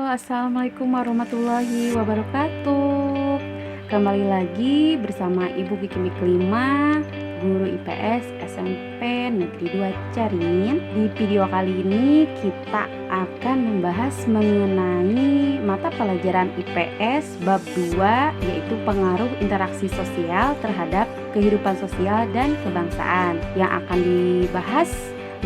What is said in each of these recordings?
Assalamualaikum warahmatullahi wabarakatuh. Kembali lagi bersama Ibu Kiki Miklima, guru IPS SMP Negeri 2 Caringin. Di video kali ini kita akan membahas mengenai mata pelajaran IPS bab 2, yaitu pengaruh interaksi sosial terhadap kehidupan sosial dan kebangsaan. Yang akan dibahas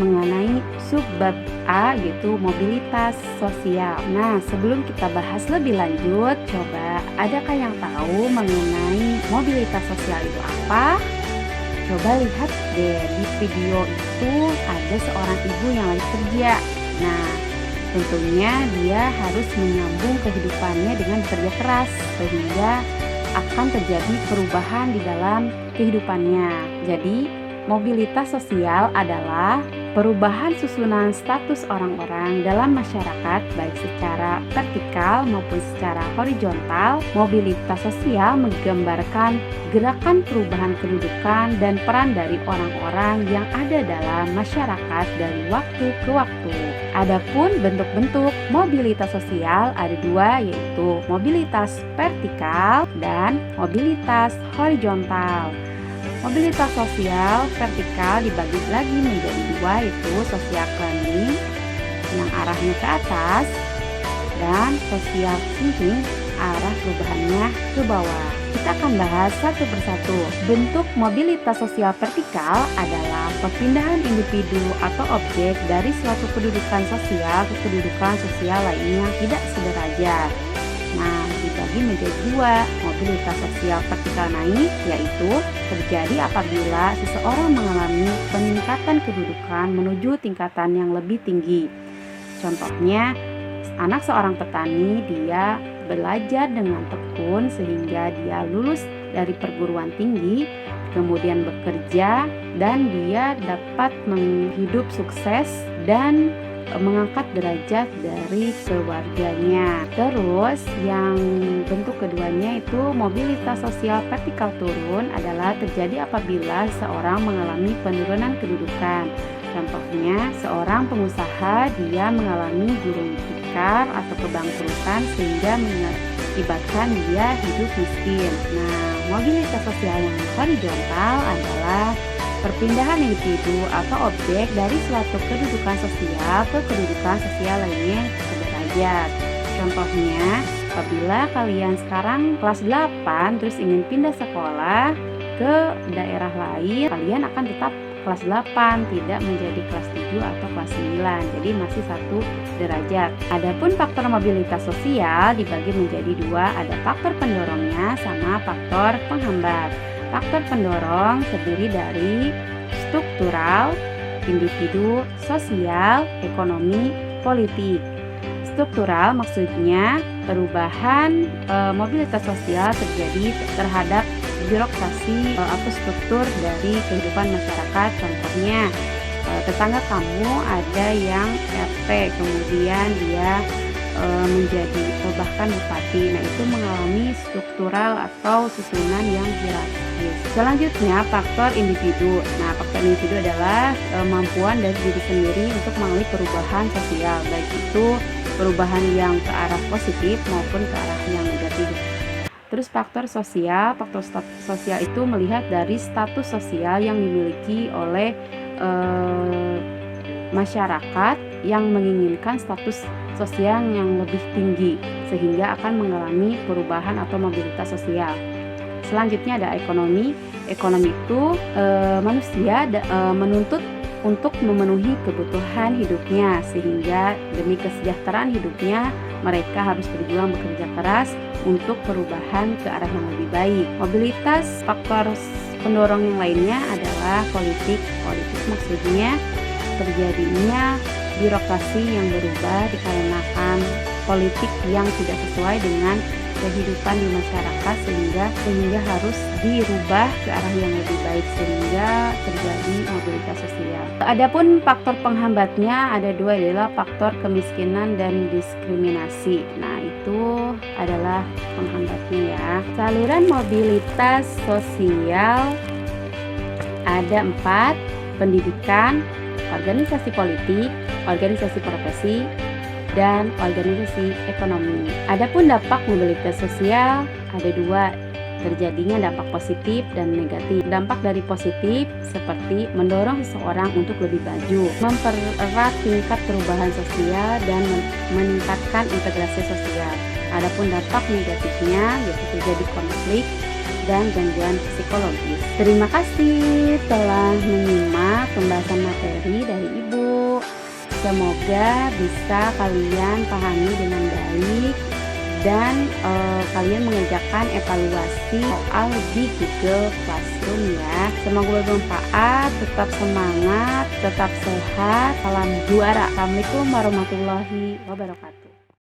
mengenai subbab A, yaitu mobilitas sosial. Nah, sebelum kita bahas lebih lanjut, coba adakah yang tahu mengenai mobilitas sosial itu apa? Coba lihat deh, di video itu ada seorang ibu yang lagi kerja. Nah, tentunya dia harus menyambung kehidupannya dengan bekerja keras, sehingga akan terjadi perubahan di dalam kehidupannya. Jadi, mobilitas sosial adalah perubahan susunan status orang-orang dalam masyarakat baik secara vertikal maupun secara horizontal. Mobilitas sosial menggambarkan gerakan perubahan kedudukan dan peran dari orang-orang yang ada dalam masyarakat dari waktu ke waktu. Adapun bentuk-bentuk mobilitas sosial ada dua, yaitu mobilitas vertikal dan mobilitas horizontal. Mobilitas sosial vertikal dibagi lagi menjadi dua, yaitu social climbing yang arahnya ke atas dan social sinking arah perubahannya ke bawah. Kita akan bahas satu persatu. Bentuk mobilitas sosial vertikal adalah perpindahan individu atau objek dari suatu kedudukan sosial ke kedudukan sosial lainnya tidak sederajat. Nah, dibagi menjadi dua. Mobilitas sosial vertikal naik yaitu terjadi apabila seseorang mengalami peningkatan kedudukan menuju tingkatan yang lebih tinggi. Contohnya, anak seorang petani, dia belajar dengan tekun sehingga dia lulus dari perguruan tinggi, kemudian bekerja dan dia dapat menghidup sukses dan mengangkat derajat dari keluarganya. Terus yang bentuk keduanya itu mobilitas sosial vertikal turun adalah terjadi apabila seorang mengalami penurunan kedudukan. Contohnya, seorang pengusaha dia mengalami gulung tikar atau kebangkrutan sehingga mengakibatkan dia hidup miskin. Nah, mobilitas sosial yang horizontal adalah perpindahan individu atau objek dari suatu kedudukan sosial ke kedudukan sosial lainnya sederajat. Contohnya, apabila kalian sekarang kelas 8 terus ingin pindah sekolah ke daerah lain, kalian akan tetap kelas 8, tidak menjadi kelas 7 atau kelas 9. Jadi masih satu derajat. Adapun faktor mobilitas sosial dibagi menjadi dua, ada faktor pendorongnya sama faktor penghambat. Faktor pendorong terdiri dari struktural, individu, sosial, ekonomi, politik. Struktural maksudnya perubahan mobilitas sosial terjadi terhadap birokrasi atau struktur dari kehidupan masyarakat. Contohnya, tetangga kamu ada yang RT, kemudian dia menjadi bahkan bupati. Nah, itu mengalami struktural atau susunan yang hierarkis. Selanjutnya, faktor individu. Nah, faktor individu adalah kemampuan dari diri sendiri untuk melalui perubahan sosial, baik itu perubahan yang ke arah positif maupun ke arah yang negatif. Terus faktor sosial itu melihat dari status sosial yang dimiliki oleh masyarakat yang menginginkan status sosial yang lebih tinggi sehingga akan mengalami perubahan atau mobilitas sosial. Selanjutnya ada ekonomi. Ekonomi itu manusia menuntut untuk memenuhi kebutuhan hidupnya, sehingga demi kesejahteraan hidupnya mereka harus berjuang bekerja keras untuk perubahan ke arah yang lebih baik. Mobilitas faktor pendorong yang lainnya adalah politik. Politik maksudnya terjadinya birokrasi yang berubah dikarenakan politik yang tidak sesuai dengan kehidupan di masyarakat sehingga harus dirubah ke arah yang lebih baik sehingga terjadi mobilitas sosial. Adapun faktor penghambatnya ada dua, adalah faktor kemiskinan dan diskriminasi. Nah, itu adalah penghambatnya ya. Saluran mobilitas sosial ada 4: pendidikan, organisasi politik, organisasi profesi, dan organisasi ekonomi. Adapun dampak mobilitas sosial ada dua, terjadinya dampak positif dan negatif. Dampak dari positif seperti mendorong seseorang untuk lebih maju, mempererat tingkat perubahan sosial dan meningkatkan integrasi sosial. Adapun dampak negatifnya yaitu terjadi konflik dan gangguan psikologis. Terima kasih telah menyimak pembahasan materi dari Ibu. Semoga bisa kalian pahami dengan baik dan kalian mengerjakan evaluasi soal di Google Classroom ya. Semoga bermanfaat, tetap semangat, tetap sehat, salam juara. Assalamualaikum warahmatullahi wabarakatuh.